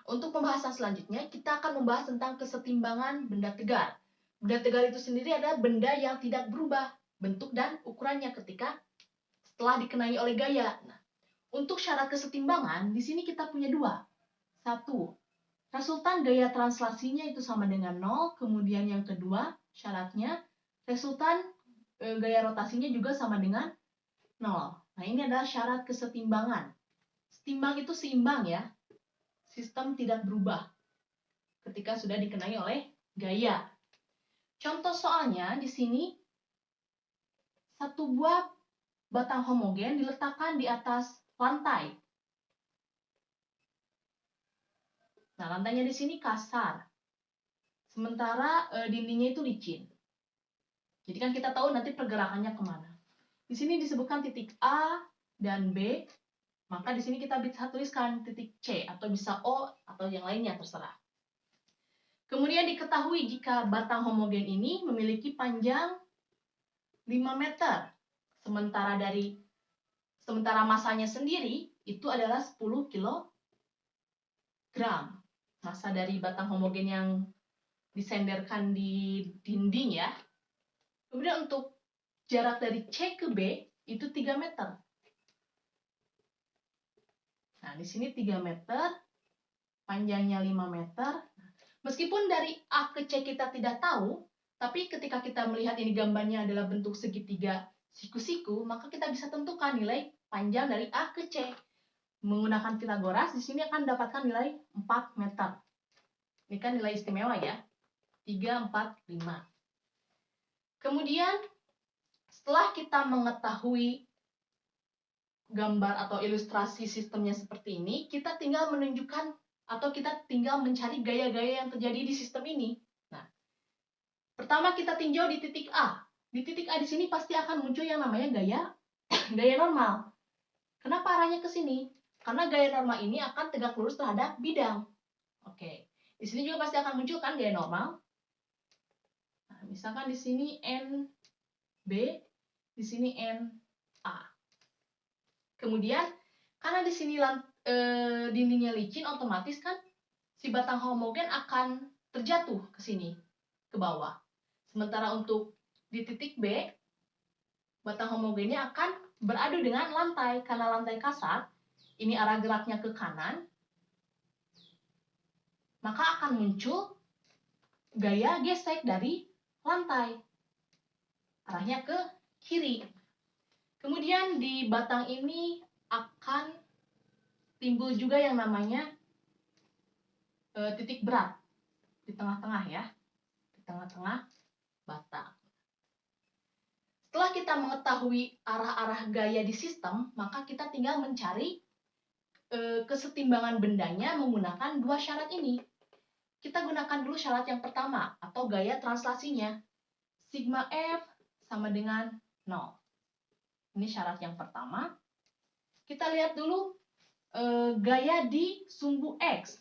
Untuk pembahasan selanjutnya, kita akan membahas tentang kesetimbangan benda tegar. Benda tegar itu sendiri adalah benda yang tidak berubah bentuk dan ukurannya ketika setelah dikenai oleh gaya. Nah, untuk syarat kesetimbangan, di sini kita punya dua. Satu, resultan gaya translasinya itu sama dengan 0. Kemudian yang kedua, syaratnya resultan gaya rotasinya juga sama dengan 0. Nah, ini adalah syarat kesetimbangan. Setimbang itu seimbang ya. Sistem tidak berubah ketika sudah dikenai oleh gaya. Contoh soalnya di sini satu buah batang homogen diletakkan di atas lantai. Nah, lantainya di sini kasar. Sementara dindingnya itu licin. Jadi kan kita tahu nanti pergerakannya kemana. Di sini disebutkan titik A dan B, maka di sini kita bisa tuliskan titik C atau bisa O atau yang lainnya terserah. Kemudian diketahui jika batang homogen ini memiliki panjang 5 meter, sementara masanya sendiri itu adalah 10 kg. Massa dari batang homogen yang disenderkan di dinding ya. Kemudian untuk jarak dari C ke B itu 3 meter. Nah, di sini 3 meter, panjangnya 5 meter. Meskipun dari A ke C kita tidak tahu, tapi ketika kita melihat ini gambarnya adalah bentuk segitiga siku-siku, maka kita bisa tentukan nilai panjang dari A ke C. Menggunakan Pythagoras, di sini akan mendapatkan nilai 4 meter. Ini kan nilai istimewa ya. 3, 4, 5. Kemudian, setelah kita mengetahui gambar atau ilustrasi sistemnya seperti ini, kita tinggal menunjukkan atau kita tinggal mencari gaya-gaya yang terjadi di sistem ini. Nah, pertama kita tinjau di titik A. Di titik A di sini pasti akan muncul yang namanya gaya normal. Kenapa arahnya ke sini? Karena gaya normal ini akan tegak lurus terhadap bidang. Oke. Di sini juga pasti akan muncul kan gaya normal. Nah, misalkan di sini NB, di sini NA. Kemudian karena di sini dindingnya licin, otomatis kan si batang homogen akan terjatuh ke sini, ke bawah. Sementara untuk di titik B, batang homogennya akan beradu dengan lantai. Karena lantai kasar, ini arah geraknya ke kanan, maka akan muncul gaya gesek dari lantai. Arahnya ke kiri. Kemudian di batang ini akan timbul juga yang namanya titik berat di tengah-tengah ya, di tengah-tengah batang. Setelah kita mengetahui arah-arah gaya di sistem, maka kita tinggal mencari kesetimbangan bendanya menggunakan dua syarat ini. Kita gunakan dulu syarat yang pertama atau gaya translasinya. Sigma F sama dengan 0. Ini syarat yang pertama. Kita lihat dulu gaya di sumbu X.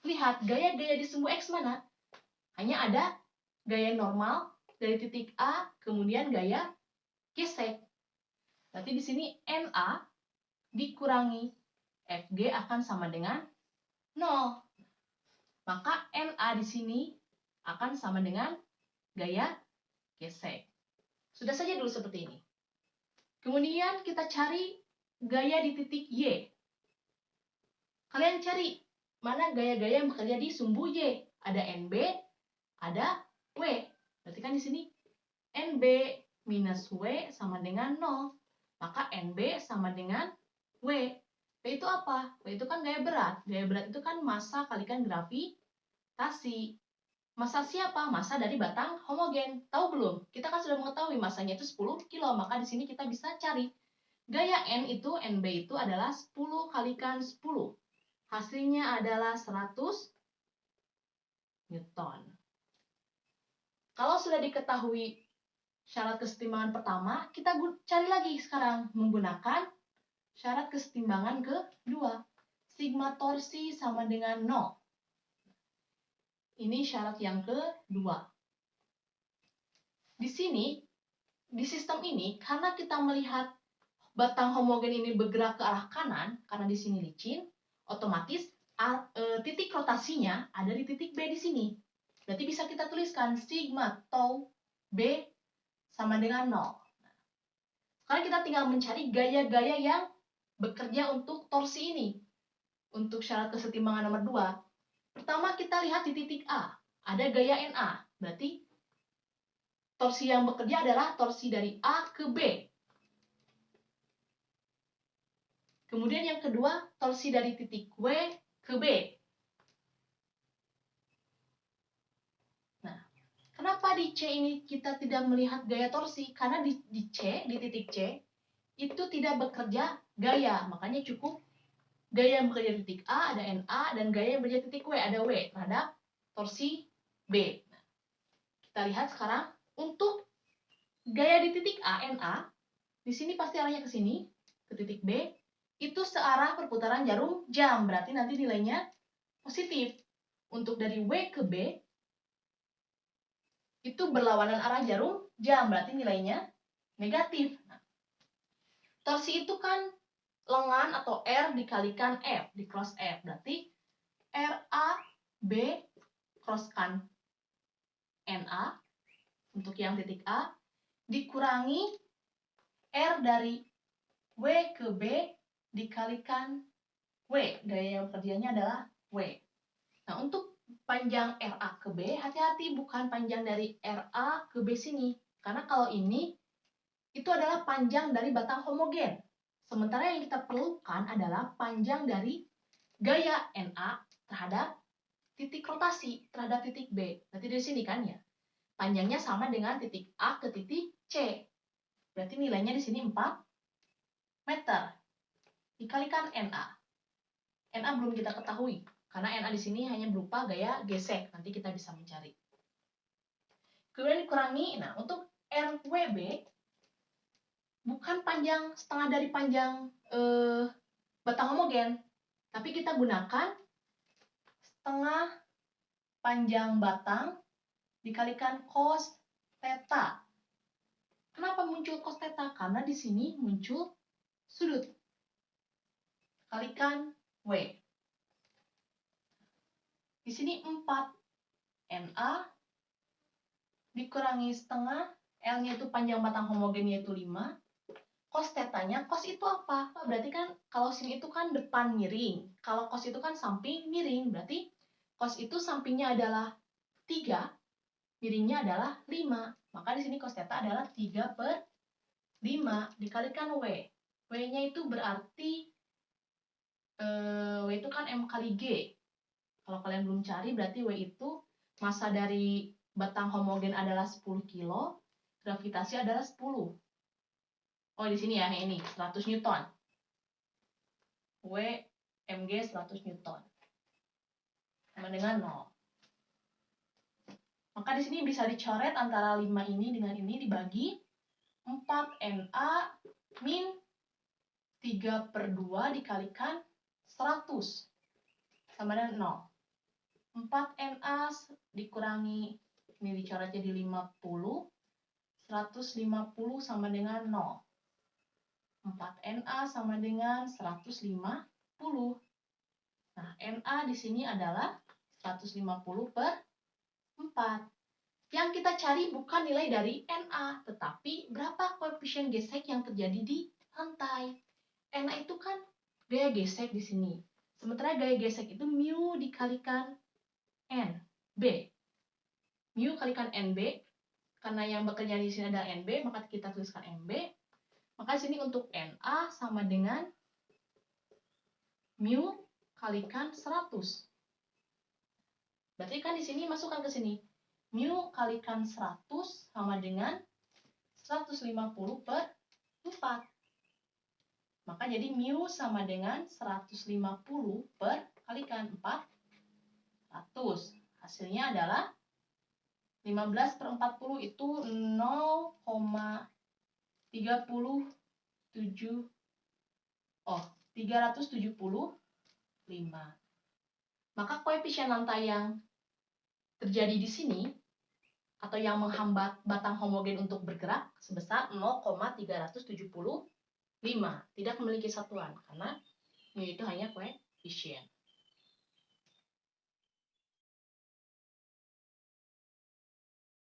Lihat, gaya-gaya di sumbu X mana? Hanya ada gaya normal dari titik A, kemudian gaya gesek. Berarti di sini NA dikurangi FG akan sama dengan 0. Maka NA di sini akan sama dengan gaya gesek. Sudah saja dulu seperti ini. Kemudian kita cari gaya di titik Y. Kalian cari mana gaya-gaya yang bekerja di sumbu Y. Ada NB, ada W. Berarti kan di sini NB minus W sama dengan 0. Maka NB sama dengan W. W itu apa? W itu kan gaya berat. Gaya berat itu kan massa kalikan gravitasi. Massa siapa? Massa dari batang homogen. Tahu belum? Kita kan sudah mengetahui massanya itu 10 kilo. Maka di sini kita bisa cari. Gaya N itu, NB itu adalah 10 kalikan 10. Hasilnya adalah 100 Newton. Kalau sudah diketahui syarat kesetimbangan pertama, kita cari lagi sekarang menggunakan syarat kesetimbangan kedua. Sigma torsi sama dengan 0. Ini syarat yang kedua. Di sini, di sistem ini, karena kita melihat batang homogen ini bergerak ke arah kanan, karena di sini licin, Otomatis titik rotasinya ada di titik B di sini. Berarti bisa kita tuliskan sigma tau B sama dengan 0. Sekarang kita tinggal mencari gaya-gaya yang bekerja untuk torsi ini. Untuk syarat kesetimbangan nomor 2. Pertama kita lihat di titik A. Ada gaya NA. Berarti torsi yang bekerja adalah torsi dari A ke B. Kemudian yang kedua, torsi dari titik W ke B. Nah, kenapa di C ini kita tidak melihat gaya torsi? Karena di titik C, itu tidak bekerja gaya. Makanya cukup gaya yang bekerja di titik A, ada NA, dan gaya yang bekerja di titik W, ada W, terhadap torsi B. Nah, kita lihat sekarang, untuk gaya di titik A, NA, di sini pasti arahnya ke sini, ke titik B, itu searah perputaran jarum jam, berarti nanti nilainya positif. Untuk dari W ke B, itu berlawanan arah jarum jam, berarti nilainya negatif. Nah, torsi itu kan lengan atau R dikalikan F, di cross F, berarti RA B crosskan NA, untuk yang titik A, dikurangi R dari W ke B dikalikan W, gaya yang bekerjanya adalah W. Nah, untuk panjang RA ke B, hati-hati bukan panjang dari RA ke B sini. Karena kalau ini, itu adalah panjang dari batang homogen. Sementara yang kita perlukan adalah panjang dari gaya NA terhadap titik rotasi, terhadap titik B. Berarti dari sini kan ya. Panjangnya sama dengan titik A ke titik C. Berarti nilainya di sini 4 meter. Dikalikan NA. NA belum kita ketahui. Karena NA di sini hanya berupa gaya gesek. Nanti kita bisa mencari. Kemudian dikurangi. Nah, untuk RWB bukan panjang setengah dari panjang batang homogen. Tapi kita gunakan setengah panjang batang dikalikan cos theta. Kenapa muncul cos theta? Karena di sini muncul sudut. Kalikan W. Di sini 4 NA dikurangi setengah, L-nya itu panjang batang homogen yaitu 5. Cos theta-nya, cos itu apa? Berarti kan kalau sin itu kan depan miring. Kalau cos itu kan samping miring. Berarti cos itu sampingnya adalah 3, miringnya adalah 5. Maka di sini cos theta adalah 3 per 5 dikalikan W. W-nya itu berarti W itu kan M kali G. Kalau kalian belum cari, berarti W itu massa dari batang homogen adalah 10 kilo, gravitasi adalah 10. Oh, di sini ya, ini 100 Newton. W Mg 100 Newton. Sama dengan 0. Maka di sini bisa dicoret antara 5 ini dengan ini dibagi 4 Na min 3 per 2 dikalikan 100 sama dengan 0. 4 Na dikurangi, ini dicoret jadi 50, 150 sama dengan 0. 4 Na sama dengan 150. Nah, Na di sini adalah 150 per 4. Yang kita cari bukan nilai dari Na, tetapi berapa koefisien gesek yang terjadi di lantai. Na itu kan gaya gesek di sini. Sementara gaya gesek itu mu dikalikan NB. Mu kalikan NB, karena yang bekerja di sini adalah NB, maka kita tuliskan NB. Maka di sini untuk Na sama dengan mu kalikan 100. Berarti kan di sini masukkan ke sini. Mu kalikan 100 sama dengan 150 per 4. Maka jadi mu sama dengan 150 per kalikan 400. Hasilnya adalah 15 per 40 itu 375. Maka koefisien lantai yang terjadi di sini atau yang menghambat batang homogen untuk bergerak sebesar 0,375. Tidak memiliki satuan karena mu itu hanya koefisien. equation.